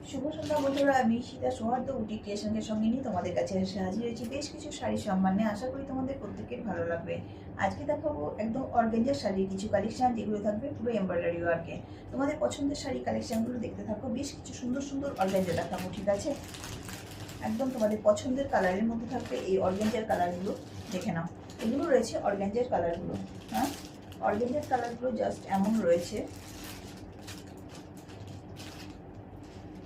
শুভ সন্ধ্যা বন্ধুরা, আমি সীতা সৌহার্দ্য বুটিক ক্রিয়েশনের সঙ্গে নিয়ে তোমাদের কাছে এসে হাজির হয়েছি বেশ কিছু শাড়ি সম্মানে। আশা করি তোমাদের প্রত্যেকের ভালো লাগবে। আজকে দেখাবো একদম অর্গানজার শাড়ির কিছু কালেকশন, যেগুলো থাকবে পুরো এমব্রয়ডারি ওয়ার্কে। তোমাদের পছন্দের শাড়ি কালেকশনগুলো দেখতে থাকো। বেশ কিছু সুন্দর সুন্দর অর্গানজা দেখাবো, ঠিক আছে? একদম তোমাদের পছন্দের কালারের মধ্যে থাকবে এই অর্গানজার কালারগুলো। দেখে নাও, এগুলো রয়েছে অর্গানজার কালারগুলো। হ্যাঁ, অর্গানজার কালারগুলো জাস্ট এমন রয়েছে,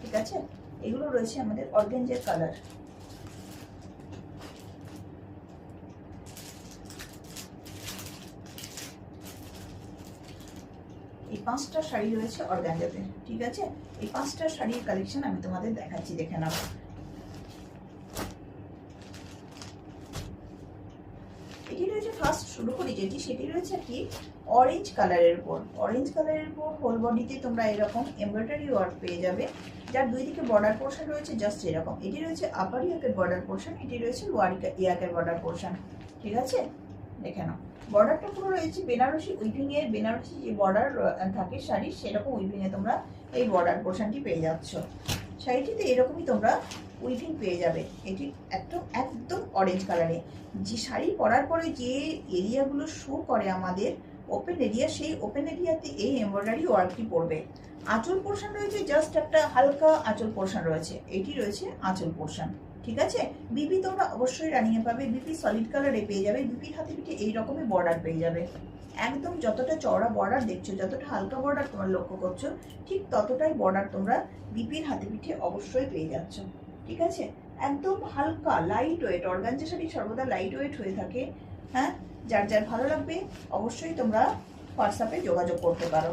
ঠিক আছে? এগুলো রয়েছে আমাদের অর্গানজার কালার। এই 5টা শাড়ি রয়েছে অর্গানজাতে, ঠিক আছে? এই 5টা শাড়ির কালেকশন আমি তোমাদের দেখাচ্ছি, দেখে নাও। এটি রয়েছে, ফার্স্ট শুরু করি যেটি, সেটি রয়েছে একটি অরেঞ্জ কালারের উপর। অরেঞ্জ কালারের উপর হোল বডিতে তোমরা এরকম এমব্রয়ডারি ওয়ার্ক পেয়ে যাবে, যার দুই দিকে বর্ডার পোর্শন রয়েছে জাস্ট এরকম। এটি রয়েছে আপার ইয়াকের বর্ডার পোর্শন, এটি রয়েছে লোয়ার ইয়াকের বর্ডার পোর্শন, ঠিক আছে? দেখে নাও, বর্ডারটা পুরো রয়েছে বেনারসি উইভিং এর। বেনারসি যে বর্ডার থাকে শাড়ির, সেরকম উইভিং এ তোমরা এই বর্ডার পোর্শনটি পেয়ে যাচ্ছ। শাড়িটিতে এরকমই তোমরা উইভিং পেয়ে যাবে। এটি একদম একদম অরেঞ্জ কালারে। যে শাড়ি পরার পরে যে এরিয়াগুলো শো করে আমাদের ওপেন এরিয়া, সেই ওপেন এরিয়াতে এই এমব্রয়ডারি ওয়ার্কটি পড়বে। আঁচল পোর্শন রয়েছে জাস্ট একটা হালকা আঁচল পোর্শন রয়েছে, এটি রয়েছে আঁচল পোর্শন, ঠিক আছে? বিপি তোমরা অবশ্যই রানিয়ে পাবে, বিপি সলিড কালারে পেয়ে যাবে। বিপির হাতে পিঠে এইরকমই বর্ডার পেয়ে যাবে। একদম যতটা চওড়া বর্ডার দেখছো, যতটা হালকা বর্ডার তোমরা লক্ষ্য করছো, ঠিক ততটাই বর্ডার তোমরা বিপির হাতে পিঠে অবশ্যই পেয়ে যাচ্ছ, ঠিক আছে? একদম হালকা লাইট ওয়েট। অর্গানজা শাড়ি সর্বদা লাইট ওয়েট হয়ে থাকে। হ্যাঁ, যার যার ভালো লাগবে অবশ্যই তোমরা হোয়াটসঅ্যাপে যোগাযোগ করতে পারো।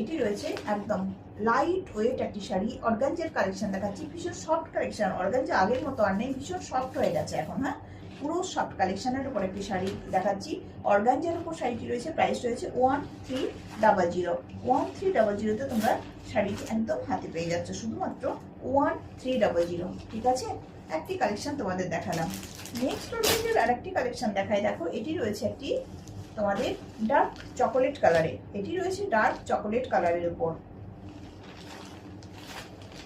এটি রয়েছে একদম লাইট ওয়েট একটি শাড়ি। অর্গানজার কালেকশন দেখাচ্ছি, ভীষণ সফট কালেকশন। অর্গানজা আগের মতো আর নেই, ভীষণ সফট হয়ে গেছে এখন। হ্যাঁ, পুরো সফট কালেকশনের উপর একটি শাড়ি দেখাচ্ছি। অর্গানজার উপর শাড়িটি রয়েছে, প্রাইস রয়েছে 1300। 1300তে তোমরা শাড়িটি একদম হাতে পেয়ে যাচ্ছ, শুধুমাত্র 1300, ঠিক আছে? একটি কালেকশন তোমাদের দেখালাম। নেক্সট অর্গানজার আরেকটি কালেকশন দেখাই। দেখো, এটি রয়েছে একটি তোমাদের ডার্ক চকোলেট কালারে। এটি রয়েছে ডার্ক চকোলেট কালারের উপর।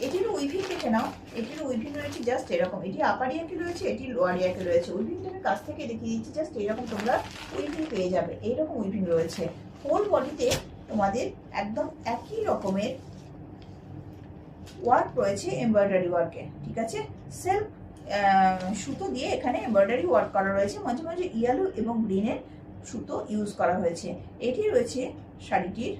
এটিরও উইভিং দেখে নাও, এটিরও উইভিং রয়েছে জাস্ট এরকম। এটি আপার ইয়াকে রয়েছে, এটি লোয়ার ইয়াকে রয়েছে। উইভিংটা আমি কাছ থেকে দেখিয়ে দিচ্ছি, জাস্ট এরকম তোমরা উইভিং পেয়ে যাবে। এইরকম উইভিং রয়েছে। হোল বডিতে তোমাদের একদম একই রকমের ওয়ার্ক রয়েছে, এমব্রয়ডারি ওয়ার্কে, ঠিক আছে? সেলফ সুতো দিয়ে এখানে এমব্রয়ডারি ওয়ার্ক করা রয়েছে। মাঝে মাঝে ইয়েলো এবং গ্রিনের সুতো ইউজ করা হয়েছে। এটি রয়েছে শাড়িটির